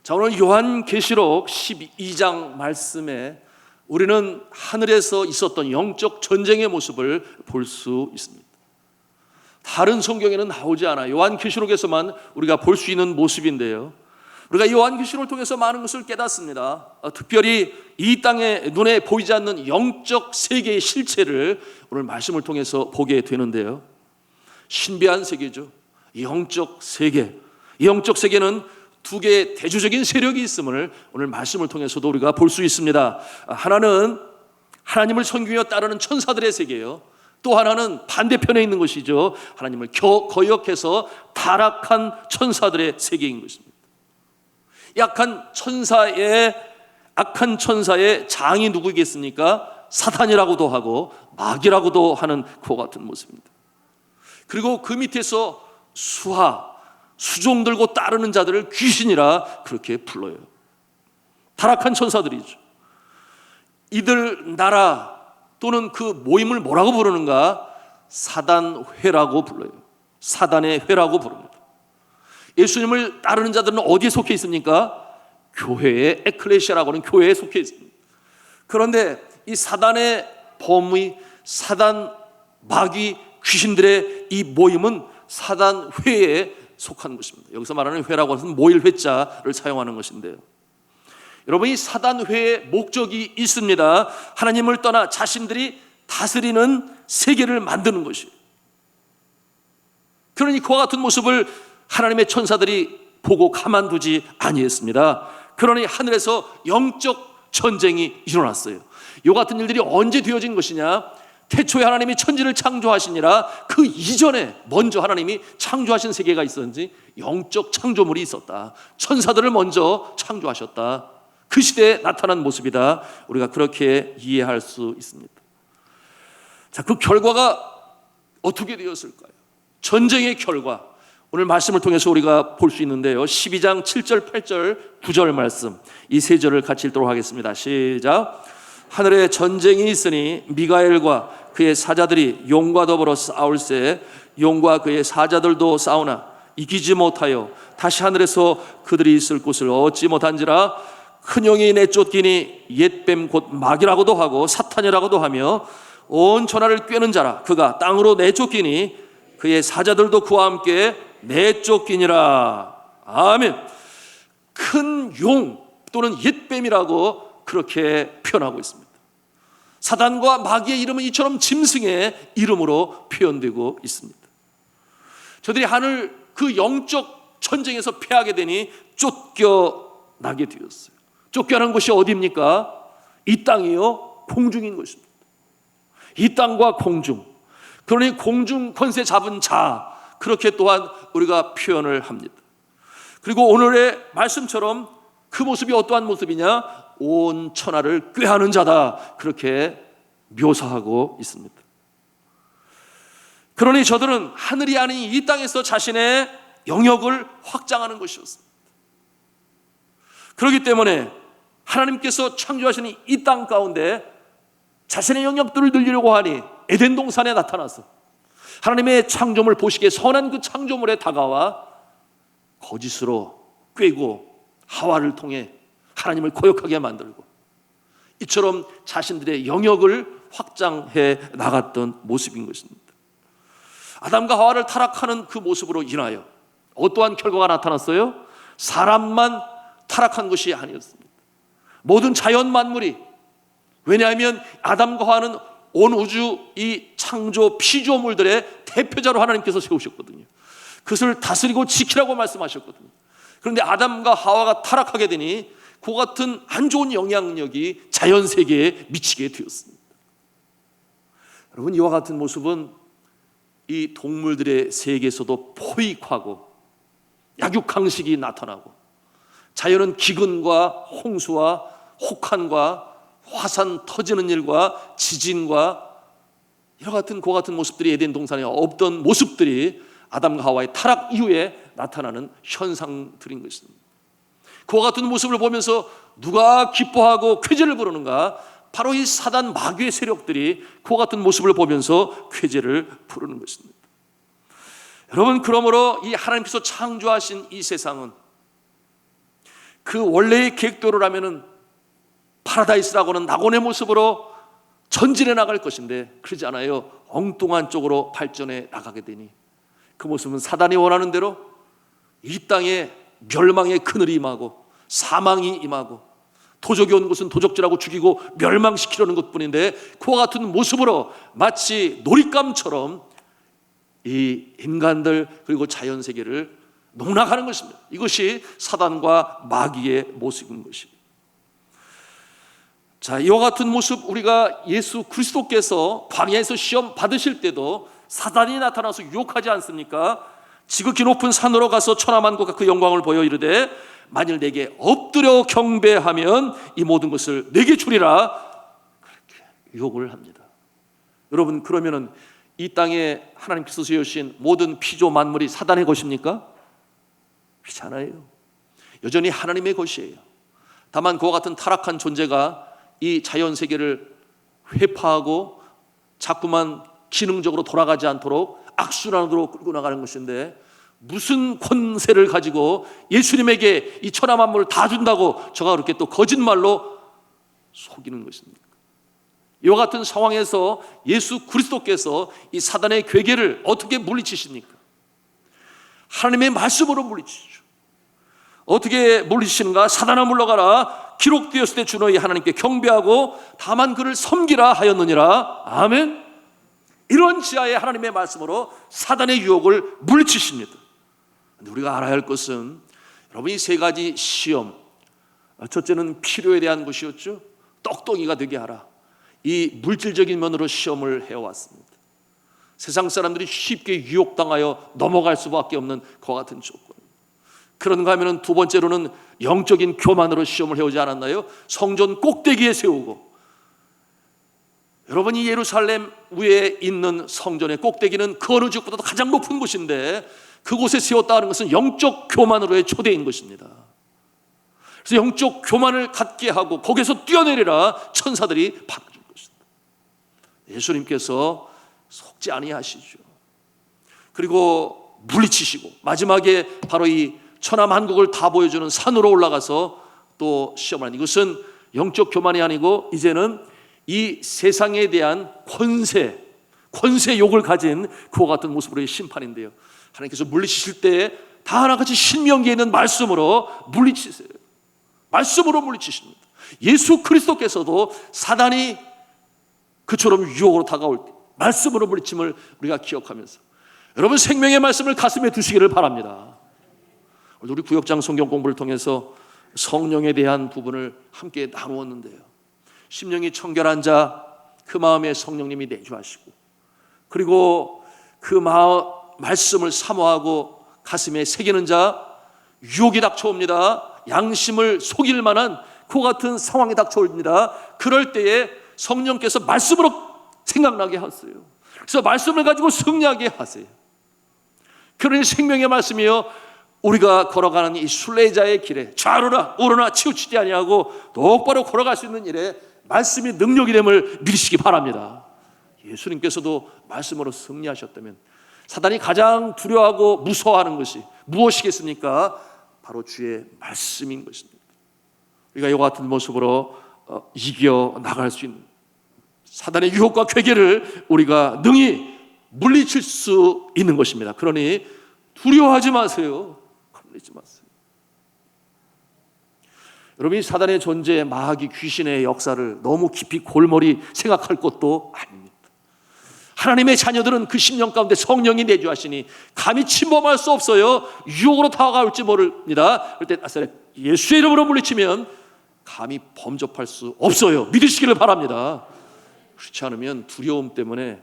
자, 오늘 요한계시록 12장 말씀에 우리는 하늘에서 있었던 영적 전쟁의 모습을 볼 수 있습니다. 다른 성경에는 나오지 않아요. 요한계시록에서만 우리가 볼 수 있는 모습인데요, 우리가 요한계시록을 통해서 많은 것을 깨닫습니다. 특별히 이 땅에 눈에 보이지 않는 영적 세계의 실체를 오늘 말씀을 통해서 보게 되는데요, 신비한 세계죠. 영적 세계. 이 영적 세계는 두 개의 대조적인 세력이 있음을 오늘 말씀을 통해서도 우리가 볼 수 있습니다. 하나는 하나님을 섬기며 따르는 천사들의 세계예요. 또 하나는 반대편에 있는 것이죠. 하나님을 거역해서 타락한 천사들의 세계인 것입니다. 악한 천사의 장이 누구겠습니까? 사탄이라고도 하고 마귀라고도 하는 그와 같은 모습입니다. 그리고 그 밑에서 수종 들고 따르는 자들을 귀신이라 그렇게 불러요. 타락한 천사들이죠. 이들 나라 또는 그 모임을 뭐라고 부르는가? 사단회라고 불러요. 사단의 회라고 부릅니다. 예수님을 따르는 자들은 어디에 속해 있습니까? 교회의 에클레시아라고 하는 교회에 속해 있습니다. 그런데 이 사단의 범위, 사단, 마귀, 귀신들의 이 모임은 사단회에 속한 것입니다. 여기서 말하는 회라고 하는 모일 회자를 사용하는 것인데요, 여러분, 이 사단회의 목적이 있습니다. 하나님을 떠나 자신들이 다스리는 세계를 만드는 것이에요. 그러니 그와 같은 모습을 하나님의 천사들이 보고 가만두지 아니했습니다. 그러니 하늘에서 영적 전쟁이 일어났어요. 이 같은 일들이 언제 되어진 것이냐? 태초에 하나님이 천지를 창조하시니라 그 이전에 먼저 하나님이 창조하신 세계가 있었는지 영적 창조물이 있었다. 천사들을 먼저 창조하셨다. 그 시대에 나타난 모습이다. 우리가 그렇게 이해할 수 있습니다. 자, 그 결과가 어떻게 되었을까요? 전쟁의 결과, 오늘 말씀을 통해서 우리가 볼 수 있는데요, 12장 7절, 8절, 9절 말씀, 이 세 절을 같이 읽도록 하겠습니다. 시작. 하늘에 전쟁이 있으니 미가엘과 그의 사자들이 용과 더불어 싸울세 용과 그의 사자들도 싸우나 이기지 못하여 다시 하늘에서 그들이 있을 곳을 얻지 못한지라. 큰 용이 내쫓기니 옛뱀 곧 마귀라고도 하고 사탄이라고도 하며 온 천하를 꿰는 자라. 그가 땅으로 내쫓기니 그의 사자들도 그와 함께 내쫓기니라. 아멘. 큰 용 또는 옛뱀이라고 그렇게 표현하고 있습니다. 사단과 마귀의 이름은 이처럼 짐승의 이름으로 표현되고 있습니다. 저들이 하늘 그 영적 전쟁에서 패하게 되니 쫓겨나게 되었어요. 쫓겨난 곳이 어디입니까? 이 땅이요, 공중인 것입니다. 이 땅과 공중. 그러니 공중 권세 잡은 자, 그렇게 또한 우리가 표현을 합니다. 그리고 오늘의 말씀처럼 그 모습이 어떠한 모습이냐? 온 천하를 꾀하는 자다, 그렇게 묘사하고 있습니다. 그러니 저들은 하늘이 아닌 이 땅에서 자신의 영역을 확장하는 것이었습니다. 그렇기 때문에 하나님께서 창조하시는 이 땅 가운데 자신의 영역들을 늘리려고 하니 에덴 동산에 나타나서 하나님의 창조물 보시기에 선한 그 창조물에 다가와 거짓으로 꾀고 하와를 통해 하나님을 거역하게 만들고 이처럼 자신들의 영역을 확장해 나갔던 모습인 것입니다. 아담과 하와를 타락하는 그 모습으로 인하여 어떠한 결과가 나타났어요? 사람만 타락한 것이 아니었습니다. 모든 자연 만물이, 왜냐하면 아담과 하와는 온 우주 이 창조 피조물들의 대표자로 하나님께서 세우셨거든요. 그것을 다스리고 지키라고 말씀하셨거든요. 그런데 아담과 하와가 타락하게 되니 그 같은 안 좋은 영향력이 자연 세계에 미치게 되었습니다. 여러분, 이와 같은 모습은 이 동물들의 세계에서도 포획하고 약육강식이 나타나고 자연은 기근과 홍수와 혹한과 화산 터지는 일과 지진과 이와 같은 그 같은 모습들이 에덴 동산에 없던 모습들이 아담과 하와의 타락 이후에 나타나는 현상들인 것입니다. 그와 같은 모습을 보면서 누가 기뻐하고 쾌제를 부르는가? 바로 이 사단 마귀의 세력들이 그와 같은 모습을 보면서 쾌제를 부르는 것입니다. 여러분, 그러므로 이 하나님께서 창조하신 이 세상은 그 원래의 계획대로라면은 파라다이스라고는 낙원의 모습으로 전진해 나갈 것인데 그러지 않아요. 엉뚱한 쪽으로 발전해 나가게 되니 그 모습은 사단이 원하는 대로 이 땅에 멸망의 그늘이 임하고 사망이 임하고 도적이 온 곳은 도적질하고 죽이고 멸망시키려는 것뿐인데 그와 같은 모습으로 마치 놀잇감처럼 이 인간들 그리고 자연세계를 농락하는 것입니다. 이것이 사단과 마귀의 모습인 것입니다. 자, 이와 같은 모습 우리가 예수 그리스도께서 광야에서 시험 받으실 때도 사단이 나타나서 유혹하지 않습니까? 지극히 높은 산으로 가서 천하만국과 그 영광을 보여 이르되 만일 내게 엎드려 경배하면 이 모든 것을 내게 주리라 그렇게 유혹을 합니다. 여러분, 그러면은 이 땅에 하나님께서 세우신 모든 피조 만물이 사단의 것입니까? 그렇지 않아요. 여전히 하나님의 것이에요. 다만 그와 같은 타락한 존재가 이 자연세계를 회파하고 자꾸만 기능적으로 돌아가지 않도록 악순환으로 끌고 나가는 것인데 무슨 권세를 가지고 예수님에게 이 천하 만물을 다 준다고 저가 그렇게 또 거짓말로 속이는 것입니까? 이와 같은 상황에서 예수 그리스도께서 이 사단의 괴계를 어떻게 물리치십니까? 하나님의 말씀으로 물리치죠. 어떻게 물리치는가? 사단아 물러가라. 기록되었을 때 주 너희 하나님께 경배하고 다만 그를 섬기라 하였느니라. 아멘. 이런 지하에 하나님의 말씀으로 사단의 유혹을 물리치십니다. 그런데 우리가 알아야 할 것은 여러분, 이 세 가지 시험, 첫째는 필요에 대한 것이었죠. 똑똑이가 되게 하라. 이 물질적인 면으로 시험을 해왔습니다. 세상 사람들이 쉽게 유혹당하여 넘어갈 수밖에 없는 그와 같은 조건. 그런가 하면 두 번째로는 영적인 교만으로 시험을 해오지 않았나요? 성전 꼭대기에 세우고, 여러분이 예루살렘 위에 있는 성전의 꼭대기는 그 어느 지역보다도 가장 높은 곳인데 그곳에 세웠다는 것은 영적 교만으로의 초대인 것입니다. 그래서 영적 교만을 갖게 하고 거기에서 뛰어내리라 천사들이 받아준 것입니다. 예수님께서 속지 아니하시죠. 그리고 물리치시고 마지막에 바로 이 천하 만국을 다 보여주는 산으로 올라가서 또 시험하는, 이것은 영적 교만이 아니고 이제는 이 세상에 대한 권세욕을 가진 그와 같은 모습으로의 심판인데요, 하나님께서 물리치실 때 다 하나같이 신명기에 있는 말씀으로 물리치세요. 말씀으로 물리치십니다. 예수 그리스도께서도 사단이 그처럼 유혹으로 다가올 때 말씀으로 물리침을 우리가 기억하면서 여러분, 생명의 말씀을 가슴에 두시기를 바랍니다. 우리 구역장 성경 공부를 통해서 성령에 대한 부분을 함께 나누었는데요, 심령이 청결한 자 그 마음에 성령님이 내주하시고, 그리고 그 말씀을 사모하고 가슴에 새기는 자 유혹이 닥쳐옵니다. 양심을 속일 만한 그와 같은 상황이 닥쳐옵니다. 그럴 때에 성령께서 말씀으로 생각나게 하세요. 그래서 말씀을 가지고 승리하게 하세요. 그러니 생명의 말씀이요, 우리가 걸어가는 이 순례자의 길에 좌로나 우로나 치우치지 아니하고 똑바로 걸어갈 수 있는 일에 말씀이 능력이 됨을 믿으시기 바랍니다. 예수님께서도 말씀으로 승리하셨다면 사단이 가장 두려워하고 무서워하는 것이 무엇이겠습니까? 바로 주의 말씀인 것입니다. 우리가 이와 같은 모습으로 이겨 나갈 수 있는 사단의 유혹과 괴계를 우리가 능히 물리칠 수 있는 것입니다. 그러니 두려워하지 마세요. 겁내지 마세요. 여러분이 사단의 존재, 마귀, 귀신의 역사를 너무 깊이 골머리 생각할 것도 아닙니다. 하나님의 자녀들은 그 심령 가운데 성령이 내주하시니 감히 침범할 수 없어요. 유혹으로 다가올지 모릅니다. 그럴 때 예수의 이름으로 물리치면 감히 범접할 수 없어요. 믿으시기를 바랍니다. 그렇지 않으면 두려움 때문에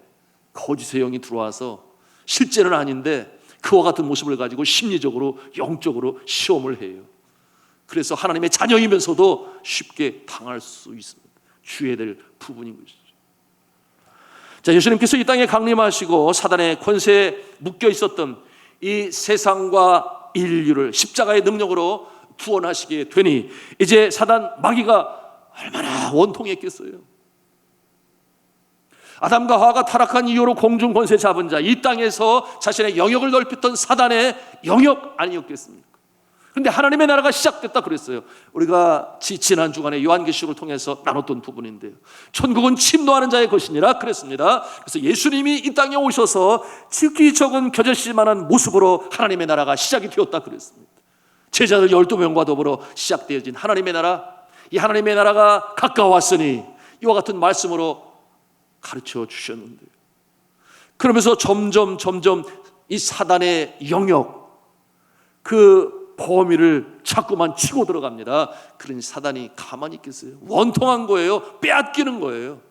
거짓의 영이 들어와서 실제는 아닌데 그와 같은 모습을 가지고 심리적으로 영적으로 시험을 해요. 그래서 하나님의 자녀이면서도 쉽게 당할 수 있습니다. 주의해야 될 부분인 것이죠. 자, 예수님께서 이 땅에 강림하시고 사단의 권세에 묶여 있었던 이 세상과 인류를 십자가의 능력으로 구원하시게 되니 이제 사단 마귀가 얼마나 원통했겠어요. 아담과 하와가 타락한 이후로 공중 권세 잡은 자, 이 땅에서 자신의 영역을 넓혔던 사단의 영역 아니었겠습니까? 그런데 하나님의 나라가 시작됐다 그랬어요. 우리가 지난 주간에 요한계시록을 통해서 나눴던 부분인데요. 천국은 침노하는 자의 것이니라 그랬습니다. 그래서 예수님이 이 땅에 오셔서 지극히 적은 겨자씨만한 모습으로 하나님의 나라가 시작이 되었다 그랬습니다. 제자들 12명과 더불어 시작되어진 하나님의 나라, 이 하나님의 나라가 가까웠으니 이와 같은 말씀으로 가르쳐 주셨는데요. 그러면서 점점 이 사단의 영역, 그 범위를 자꾸만 치고 들어갑니다. 그러니 사단이 가만히 있겠어요? 원통한 거예요. 빼앗기는 거예요.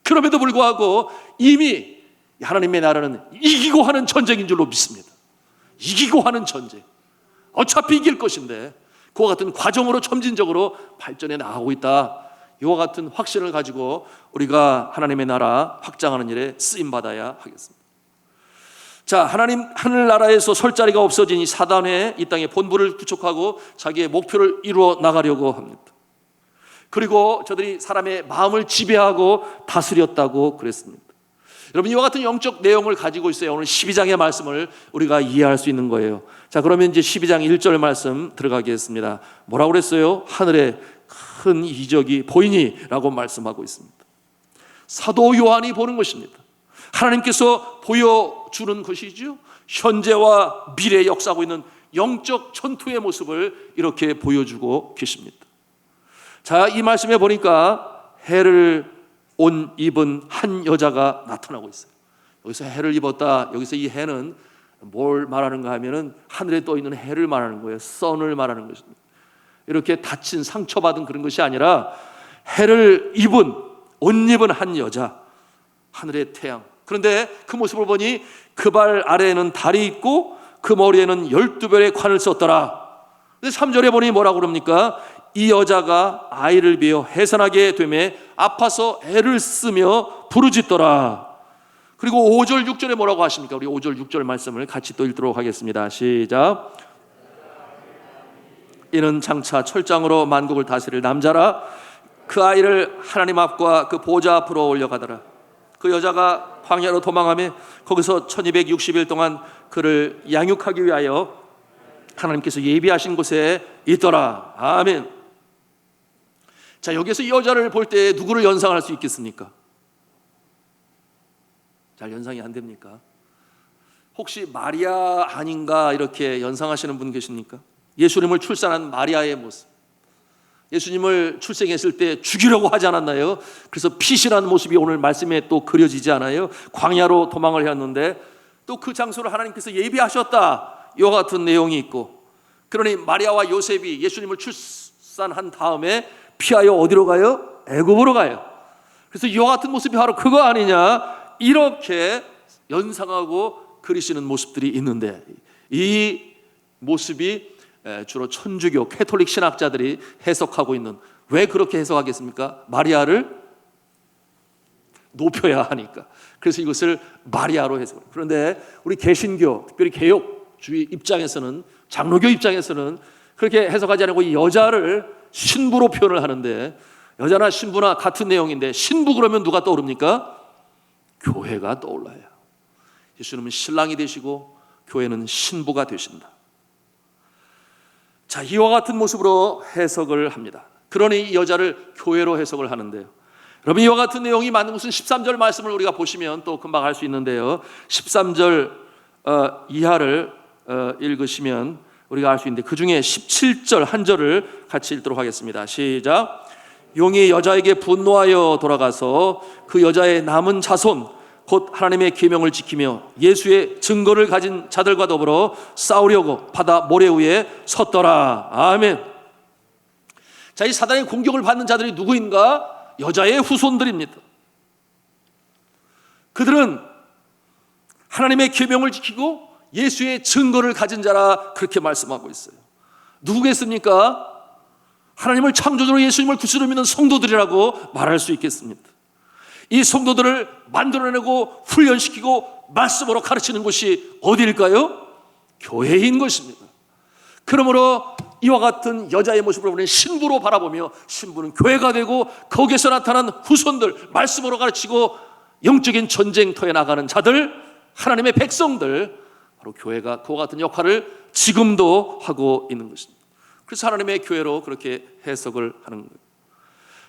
그럼에도 불구하고 이미 하나님의 나라는 이기고 하는 전쟁인 줄로 믿습니다. 이기고 하는 전쟁. 어차피 이길 것인데 그와 같은 과정으로 점진적으로 발전해 나가고 있다. 이와 같은 확신을 가지고 우리가 하나님의 나라 확장하는 일에 쓰임받아야 하겠습니다. 자, 하나님 하늘나라에서 설 자리가 없어진 이 사단의 이 땅에 본부를 구축하고 자기의 목표를 이루어 나가려고 합니다. 그리고 저들이 사람의 마음을 지배하고 다스렸다고 그랬습니다. 여러분, 이와 같은 영적 내용을 가지고 있어요. 오늘 12장의 말씀을 우리가 이해할 수 있는 거예요. 자, 그러면 이제 12장 1절 말씀 들어가겠습니다. 뭐라고 그랬어요? 하늘에 큰 이적이 보이니 라고 말씀하고 있습니다. 사도 요한이 보는 것입니다. 하나님께서 보여주는 것이죠. 현재와 미래에 역사하고 있는 영적 전투의 모습을 이렇게 보여주고 계십니다. 자, 이 말씀에 보니까 해를 옷 입은 한 여자가 나타나고 있어요. 여기서 해를 입었다. 여기서 이 해는 뭘 말하는가 하면은 하늘에 떠 있는 해를 말하는 거예요. 선을 말하는 것입니다. 이렇게 다친 상처받은 그런 것이 아니라 해를 입은, 옷 입은 한 여자, 하늘의 태양. 그런데 그 모습을 보니 그 발 아래에는 달이 있고 그 머리에는 12별의 관을 썼더라. 근데 3절에 보니 뭐라고 그럽니까? 이 여자가 아이를 비어 해산하게 되매 아파서 애를 쓰며 부르짖더라. 그리고 5절 6절에 뭐라고 하십니까? 우리 5절 6절 말씀을 같이 또 읽도록 하겠습니다. 시작. 이는 장차 철장으로 만국을 다스릴 남자라. 그 아이를 하나님 앞과 그 보좌 앞으로 올려가더라. 그 여자가 광야로 도망하며 거기서 1260일 동안 그를 양육하기 위하여 하나님께서 예비하신 곳에 있더라. 아멘. 자, 여기서 이 여자를 볼 때 누구를 연상할 수 있겠습니까? 잘 연상이 안 됩니까? 혹시 마리아 아닌가 이렇게 연상하시는 분 계십니까? 예수님을 출산한 마리아의 모습. 예수님을 출생했을 때 죽이려고 하지 않았나요? 그래서 피신한 모습이 오늘 말씀에 또 그려지지 않아요? 광야로 도망을 했는데 또 그 장소를 하나님께서 예비하셨다. 이와 같은 내용이 있고, 그러니 마리아와 요셉이 예수님을 출산한 다음에 피하여 어디로 가요? 애굽으로 가요. 그래서 이와 같은 모습이 바로 그거 아니냐, 이렇게 연상하고 그리시는 모습들이 있는데, 이 모습이 주로 천주교 캐톨릭 신학자들이 해석하고 있는, 왜 그렇게 해석하겠습니까? 마리아를 높여야 하니까. 그래서 이것을 마리아로 해석해요. 그런데 우리 개신교, 특별히 개혁주의 입장에서는, 장로교 입장에서는 그렇게 해석하지 않고 이 여자를 신부로 표현을 하는데, 여자나 신부나 같은 내용인데 신부 그러면 누가 떠오릅니까? 교회가 떠올라요. 예수님은 신랑이 되시고 교회는 신부가 되신다. 자, 이와 같은 모습으로 해석을 합니다. 그러니 이 여자를 교회로 해석을 하는데요. 여러분, 이와 같은 내용이 맞는 것은 13절 말씀을 우리가 보시면 또 금방 알 수 있는데요. 13절 이하를 읽으시면 우리가 알 수 있는데, 그 중에 17절 한 절을 같이 읽도록 하겠습니다. 시작. 용이 여자에게 분노하여 돌아가서 그 여자의 남은 자손 곧 하나님의 계명을 지키며 예수의 증거를 가진 자들과 더불어 싸우려고 바다 모래 위에 섰더라. 아멘. 자, 이 사단의 공격을 받는 자들이 누구인가? 여자의 후손들입니다. 그들은 하나님의 계명을 지키고 예수의 증거를 가진 자라 그렇게 말씀하고 있어요. 누구겠습니까? 하나님을 창조주로 예수님을 구주로 믿는 성도들이라고 말할 수 있겠습니다. 이 성도들을 만들어내고 훈련시키고 말씀으로 가르치는 곳이 어디일까요? 교회인 것입니다. 그러므로 이와 같은 여자의 모습을 우리는 신부로 바라보며, 신부는 교회가 되고 거기에서 나타난 후손들, 말씀으로 가르치고 영적인 전쟁터에 나가는 자들, 하나님의 백성들, 바로 교회가 그와 같은 역할을 지금도 하고 있는 것입니다. 그래서 하나님의 교회로 그렇게 해석을 하는 거예요.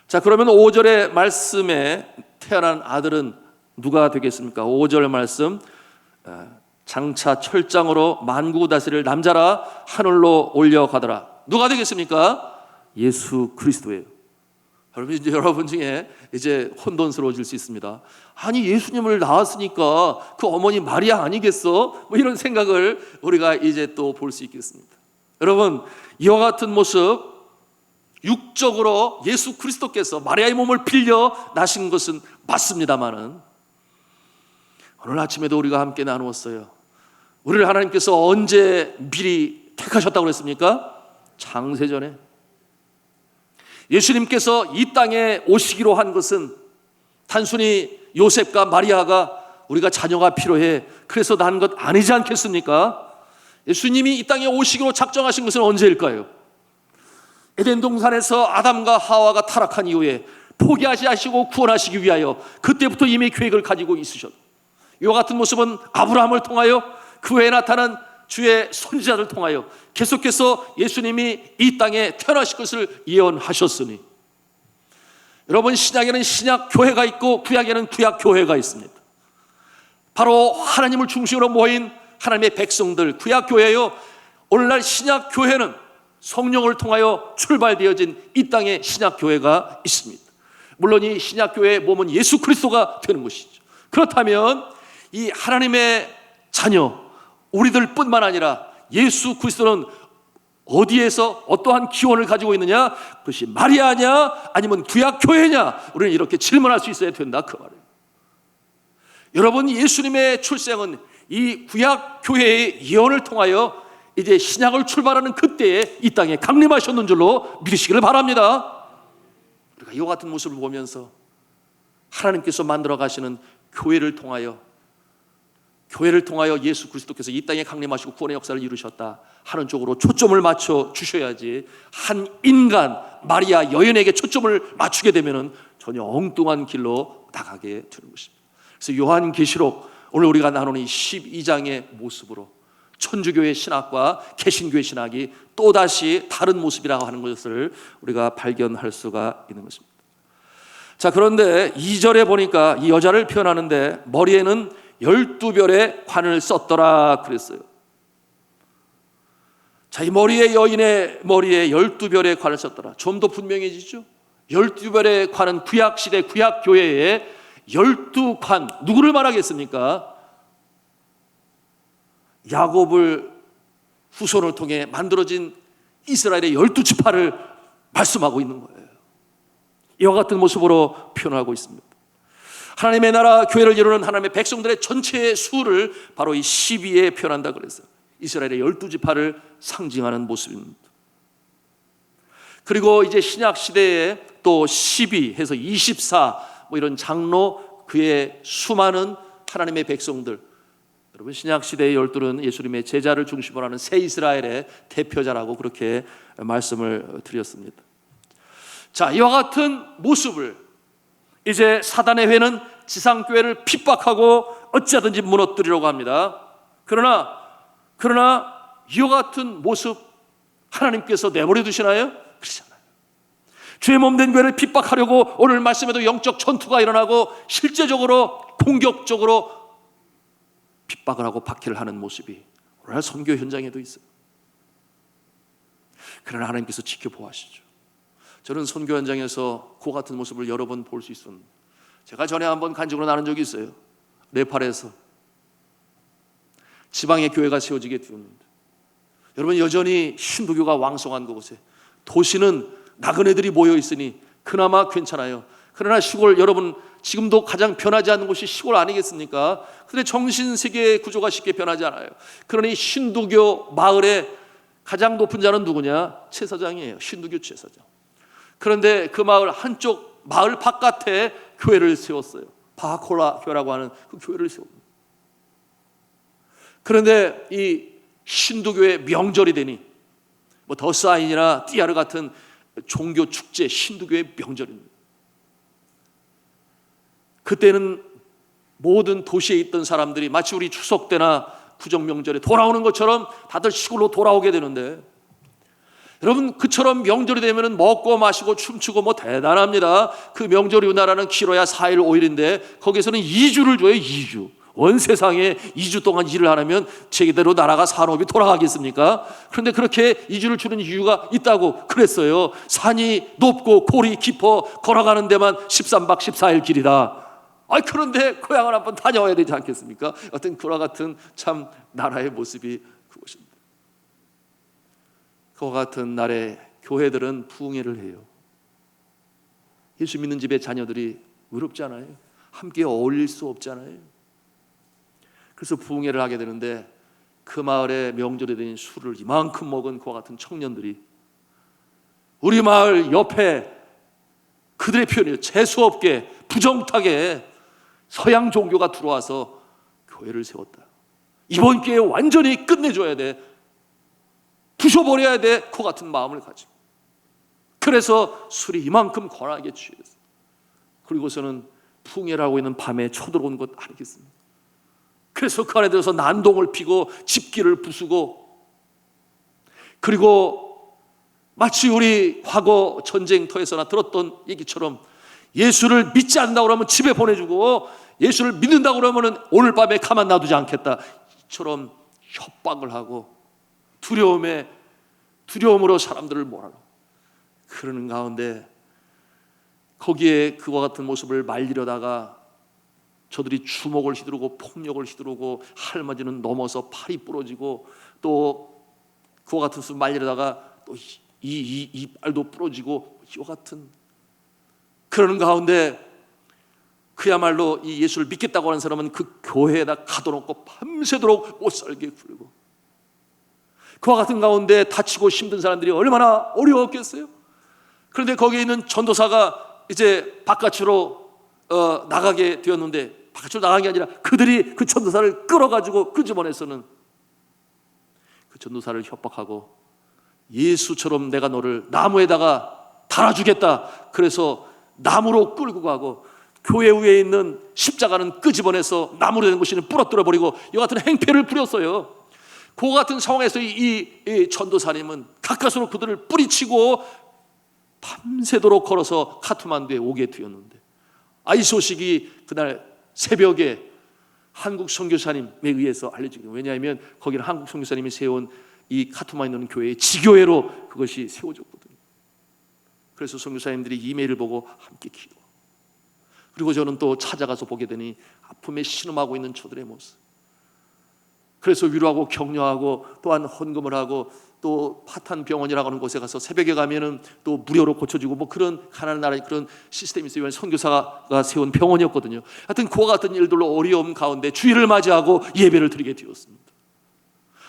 자, 그러면 5절의 말씀에 태어난 아들은 누가 되겠습니까? 5절 말씀, 장차 철장으로 만국 다스릴 남자라 하늘로 올려가더라. 누가 되겠습니까? 예수 그리스도예요. 여러분, 이제 여러분 중에 이제 혼돈스러워질 수 있습니다. 아니, 예수님을 낳았으니까 그 어머니 마리아 아니겠어? 뭐 이런 생각을 우리가 이제 또 볼 수 있겠습니다. 여러분, 이와 같은 모습, 육적으로 예수 그리스도께서 마리아의 몸을 빌려 나신 것은 맞습니다만은, 오늘 아침에도 우리가 함께 나누었어요. 우리를 하나님께서 언제 미리 택하셨다고 그랬습니까? 창세전에. 예수님께서 이 땅에 오시기로 한 것은 단순히 요셉과 마리아가 우리가 자녀가 필요해 그래서 난 것 아니지 않겠습니까? 예수님이 이 땅에 오시기로 작정하신 것은 언제일까요? 에덴 동산에서 아담과 하와가 타락한 이후에 포기하지 않으시고 구원하시기 위하여 그때부터 이미 계획을 가지고 있으셨고, 이와 같은 모습은 아브라함을 통하여 그 외에 나타난 주의 선지자를 통하여 계속해서 예수님이 이 땅에 태어나실 것을 예언하셨으니, 여러분, 신약에는 신약 교회가 있고 구약에는 구약 교회가 있습니다. 바로 하나님을 중심으로 모인 하나님의 백성들, 구약 교회요. 오늘날 신약 교회는 성령을 통하여 출발되어진 이 땅에 신약 교회가 있습니다. 물론 이 신약 교회의 몸은 예수 그리스도가 되는 것이죠. 그렇다면 이 하나님의 자녀 우리들 뿐만 아니라 예수 그리스도는 어디에서 어떠한 기원을 가지고 있느냐? 그것이 마리아냐 아니면 구약 교회냐? 우리는 이렇게 질문할 수 있어야 된다, 그 말이에요. 여러분, 예수님의 출생은 이 구약 교회의 예언을 통하여 이제 신약을 출발하는 그때에 이 땅에 강림하셨는 줄로 믿으시기를 바랍니다. 우리가 이와 같은 모습을 보면서 하나님께서 만들어 가시는 교회를 통하여 예수 그리스도께서 이 땅에 강림하시고 구원의 역사를 이루셨다 하는 쪽으로 초점을 맞춰 주셔야지, 한 인간 마리아 여인에게 초점을 맞추게 되면 전혀 엉뚱한 길로 나가게 되는 것입니다. 그래서 요한계시록, 오늘 우리가 나누는 이 12장의 모습으로 천주교의 신학과 개신교의 신학이 또다시 다른 모습이라고 하는 것을 우리가 발견할 수가 있는 것입니다. 자, 그런데 2절에 보니까 이 여자를 표현하는데 머리에는 12별의 관을 썼더라 그랬어요. 자, 이 여인의 머리에 12별의 관을 썼더라. 좀 더 분명해지죠? 12별의 관은 구약시대 구약교회의 12관, 누구를 말하겠습니까? 야곱을 후손을 통해 만들어진 이스라엘의 12지파를 말씀하고 있는 거예요. 이와 같은 모습으로 표현하고 있습니다. 하나님의 나라 교회를 이루는 하나님의 백성들의 전체의 수를 바로 이 12에 표현한다 그랬어요. 이스라엘의 12지파를 상징하는 모습입니다. 그리고 이제 신약 시대에 또 12 해서 24 뭐 이런 장로, 그의 수많은 하나님의 백성들, 여러분, 신약 시대의 12는 예수님의 제자를 중심으로 하는 새 이스라엘의 대표자라고 그렇게 말씀을 드렸습니다. 자, 이와 같은 모습을 이제 사단의 회는 지상교회를 핍박하고 어찌하든지 무너뜨리려고 합니다. 그러나 이와 같은 모습 하나님께서 내버려 두시나요? 그렇지 않아요. 주의 몸된 교회를 핍박하려고 오늘 말씀에도 영적 전투가 일어나고 실제적으로 공격적으로 핍박을 하고 박해를 하는 모습이 오늘 선교 현장에도 있어요. 그러나 하나님께서 지켜보시죠. 저는 선교 현장에서 그 같은 모습을 여러 번 볼 수 있었는데, 제가 전에 한번 간증으로 나눈 적이 있어요. 네팔에서 지방의 교회가 세워지게 되었는데, 여러분, 여전히 힌두교가 왕성한 그곳에 도시는 나그네들이 모여 있으니 그나마 괜찮아요. 그러나 시골, 여러분 지금도 가장 변하지 않는 곳이 시골 아니겠습니까? 그런데 정신세계의 구조가 쉽게 변하지 않아요. 그러니 힌두교 마을의 가장 높은 자는 누구냐? 제사장이에요. 힌두교 제사장. 그런데 그 마을 한쪽 마을 바깥에 교회를 세웠어요. 바하콜라 교회라고 하는 그 교회를 세웁니다. 그런데 이 힌두교의 명절이 되니 뭐 더사인이나 띠아르 같은 종교 축제, 힌두교의 명절입니다. 그때는 모든 도시에 있던 사람들이 마치 우리 추석 때나 구정 명절에 돌아오는 것처럼 다들 시골로 돌아오게 되는데, 여러분, 그처럼 명절이 되면 먹고 마시고 춤추고 뭐 대단합니다. 그 명절이 우리나라는 길어야 4일 5일인데 거기서는 2주를 줘요. 2주. 온 세상에 2주 동안 일을 안 하면 제대로 나라가 산업이 돌아가겠습니까? 그런데 그렇게 2주를 주는 이유가 있다고 그랬어요. 산이 높고 골이 깊어 걸어가는 데만 13박 14일 길이다. 그런데 고향을 한번 다녀와야 되지 않겠습니까? 어떤 그와 같은 참 나라의 모습이 그것입니다. 그와 같은 날에 교회들은 부흥회를 해요. 예수 믿는 집의 자녀들이 외롭잖아요. 함께 어울릴 수 없잖아요. 그래서 부흥회를 하게 되는데 그 마을에 명절에 된 술을 이만큼 먹은 그와 같은 청년들이 우리 마을 옆에 그들의 표현이에요. 재수없게 부정타게 서양 종교가 들어와서 교회를 세웠다. 이번 기회에 완전히 끝내줘야 돼. 부셔버려야 돼. 그 같은 마음을 가지고. 그래서 술이 이만큼 권하게 취했어요. 그리고서는 풍해라고 있는 밤에 쳐들어온 것 아니겠습니까? 그래서 그 안에 들어서 난동을 피고 집기를 부수고, 그리고 마치 우리 과거 전쟁터에서나 들었던 얘기처럼 예수를 믿지 않는다고 그러면 집에 보내주고 예수를 믿는다고 그러면 오늘 밤에 가만 놔두지 않겠다 이처럼 협박을 하고 두려움으로 사람들을 몰아넣어. 그러는 가운데 거기에 그와 같은 모습을 말리려다가 저들이 주먹을 휘두르고 폭력을 휘두르고 할맞이는 넘어서 팔이 부러지고 또 그와 같은 모습을 말리려다가 또 이 발도 부러지고 이와 같은, 그러는 가운데 그야말로 이 예수를 믿겠다고 하는 사람은 그 교회에다 가둬놓고 밤새도록 못 살게 굴고, 그와 같은 가운데 다치고 힘든 사람들이 얼마나 어려웠겠어요. 그런데 거기에 있는 전도사가 이제 바깥으로 나가게 되었는데, 바깥으로 나간 게 아니라 그들이 그 전도사를 끌어가지고 그 집안에서는 그 전도사를 협박하고 예수처럼 내가 너를 나무에다가 달아주겠다. 그래서 나무로 끌고 가고 교회 위에 있는 십자가는 끄집어내서 나무로 된 것이 부러뜨려 버리고 이와 같은 행패를 부렸어요. 그 같은 상황에서 이 전도사님은 가까스로 그들을 뿌리치고 밤새도록 걸어서 카트만두에 오게 되었는데, 이 소식이 그날 새벽에 한국 선교사님에 의해서 알려지게, 왜냐하면 거기는 한국 선교사님이 세운 이 카트만두에 있는 교회의 지교회로 그것이 세워졌거든요. 그래서 선교사님들이 이메일을 보고 함께 기도, 그리고 저는 또 찾아가서 보게 되니 아픔에 신음하고 있는 저들의 모습, 그래서 위로하고 격려하고 또한 헌금을 하고 또 파탄 병원이라고 하는 곳에 가서 새벽에 가면은 또 무료로 고쳐주고 뭐 그런 가난한 나라의 그런 시스템이 있어요. 선교사가 세운 병원이었거든요. 하여튼 그와 같은 일들로 어려움 가운데 주일을 맞이하고 예배를 드리게 되었습니다.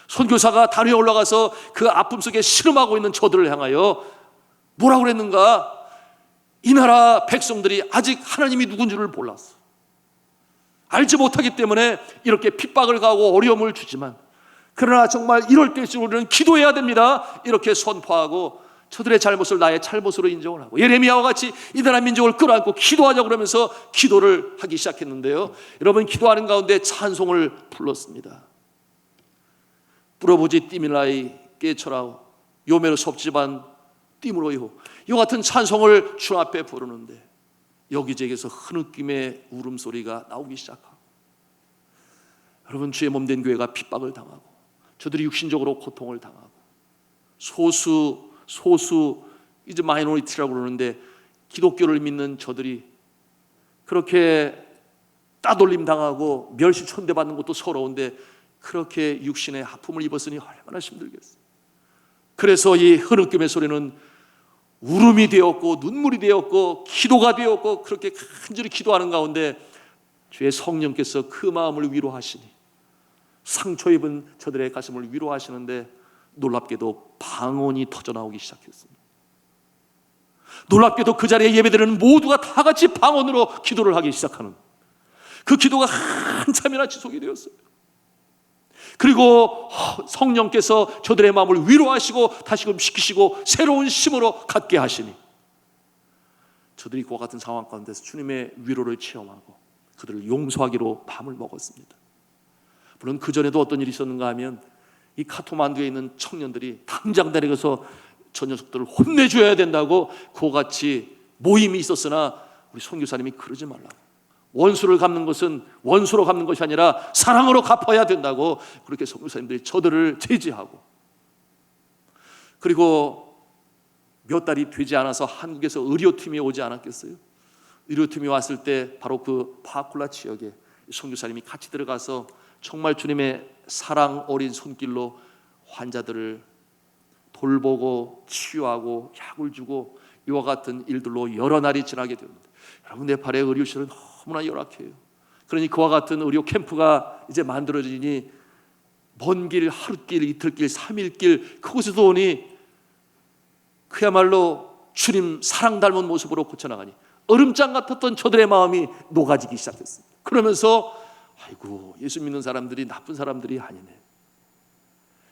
선교사가 다리에 올라가서 그 아픔 속에 신음하고 있는 저들을 향하여 뭐라고 그랬는가? 이 나라 백성들이 아직 하나님이 누군 줄을 몰랐어. 알지 못하기 때문에 이렇게 핍박을 가하고 어려움을 주지만, 그러나 정말 이럴 때일수록 우리는 기도해야 됩니다. 이렇게 선포하고 저들의 잘못을 나의 잘못으로 인정을 하고 예레미야와 같이 이 나라 민족을 끌어안고 기도하자 그러면서 기도를 하기 시작했는데요. 여러분, 기도하는 가운데 찬송을 불렀습니다. 뿌려보지 띠밀라이 깨쳐라오 요메로 섭지반 띠무로이호, 이와 같은 찬송을 주 앞에 부르는데 여기저기에서 흐느낌의 울음소리가 나오기 시작하고, 여러분, 주의 몸된 교회가 핍박을 당하고 저들이 육신적으로 고통을 당하고 소수 이제 마이너리티라고 그러는데 기독교를 믿는 저들이 그렇게 따돌림 당하고 멸시천대받는 것도 서러운데 그렇게 육신의 아픔을 입었으니 얼마나 힘들겠어요. 그래서 이 흐느낌의 소리는 울음이 되었고 눈물이 되었고 기도가 되었고, 그렇게 간절히 기도하는 가운데 주의 성령께서 그 마음을 위로하시니 상처 입은 저들의 가슴을 위로하시는데 놀랍게도 방언이 터져나오기 시작했습니다. 놀랍게도 그 자리에 예배드리는 모두가 다 같이 방언으로 기도를 하기 시작하는, 그 기도가 한참이나 지속이 되었어요. 그리고 성령께서 저들의 마음을 위로하시고 다시금 시키시고 새로운 힘으로 갖게 하시니 저들이 그와 같은 상황 가운데서 주님의 위로를 체험하고 그들을 용서하기로 마음을 먹었습니다. 물론 그전에도 어떤 일이 있었는가 하면 이 카트만두에 있는 청년들이 당장 내려가서 저 녀석들을 혼내줘야 된다고 그와 같이 모임이 있었으나 우리 선교사님이 그러지 말라고, 원수를 갚는 것은 원수로 갚는 것이 아니라 사랑으로 갚아야 된다고 그렇게 선교사님들이 저들을 제지하고, 그리고 몇 달이 되지 않아서 한국에서 의료팀이 오지 않았겠어요? 의료팀이 왔을 때 바로 그 파콜라 지역에 선교사님이 같이 들어가서 정말 주님의 사랑 어린 손길로 환자들을 돌보고 치유하고 약을 주고 이와 같은 일들로 여러 날이 지나게 됩니다. 여러분, 네팔의 의료실은 너무나 열악해요. 그러니 그와 같은 의료 캠프가 이제 만들어지니 먼 길, 하루길, 이틀길, 3일길 그곳에도 오니 그야말로 주님 사랑 닮은 모습으로 고쳐나가니 얼음장 같았던 저들의 마음이 녹아지기 시작했습니다. 그러면서 아이고, 예수 믿는 사람들이 나쁜 사람들이 아니네.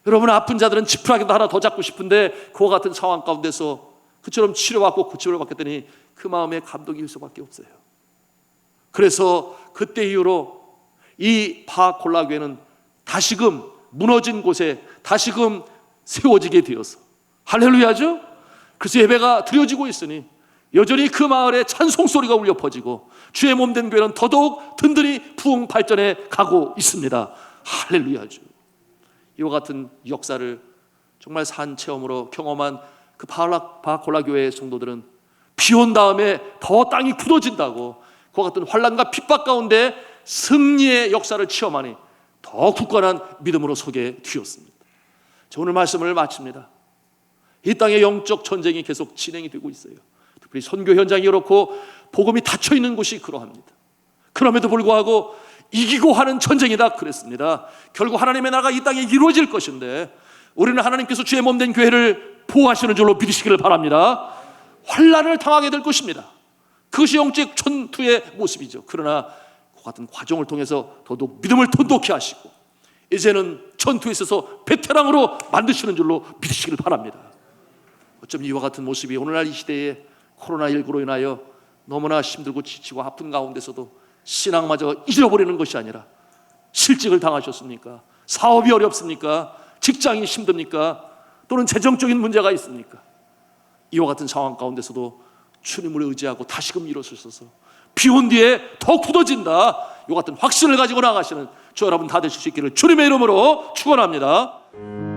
여러분, 아픈 자들은 지푸라기도 하나 더 잡고 싶은데 그와 같은 상황 가운데서 그처럼 치료받고 고침을 받겠더니 그 마음에 감동이 일 수밖에 없어요. 그래서 그때 이후로 이 파콜라 교회는 다시금 무너진 곳에 다시금 세워지게 되어서, 할렐루야죠. 그래서 예배가 드려지고 있으니 여전히 그 마을에 찬송 소리가 울려 퍼지고 주의 몸된 교회는 더더욱 든든히 부흥 발전해 가고 있습니다. 할렐루야죠. 이와 같은 역사를 정말 산 체험으로 경험한 그 바콜라 교회의 성도들은 비 온 다음에 더 땅이 굳어진다고 그와 같은 환난과 핍박 가운데 승리의 역사를 체험하니 더 굳건한 믿음으로 서게 되었습니다. 저 오늘 말씀을 마칩니다. 이 땅의 영적 전쟁이 계속 진행이 되고 있어요. 특별히 선교 현장이 그렇고 복음이 닫혀 있는 곳이 그러합니다. 그럼에도 불구하고 이기고 하는 전쟁이다 그랬습니다. 결국 하나님의 나라가 이 땅에 이루어질 것인데 우리는 하나님께서 주의 몸된 교회를 보호하시는 줄로 믿으시기를 바랍니다. 환난을 당하게 될 것입니다. 그것이 영적 전투의 모습이죠. 그러나 그 같은 과정을 통해서 더더욱 믿음을 돈독히 하시고 이제는 전투에 있어서 베테랑으로 만드시는 줄로 믿으시기를 바랍니다. 어쩜 이와 같은 모습이 오늘날 이 시대에 코로나19로 인하여 너무나 힘들고 지치고 아픈 가운데서도 신앙마저 잊어버리는 것이 아니라, 실직을 당하셨습니까? 사업이 어렵습니까? 직장이 힘듭니까? 또는 재정적인 문제가 있습니까? 이와 같은 상황 가운데서도 주님을 의지하고 다시금 일어서셔서 비온 뒤에 더 굳어진다, 이와 같은 확신을 가지고 나가시는 저 여러분 다 되실 수 있기를 주님의 이름으로 축원합니다.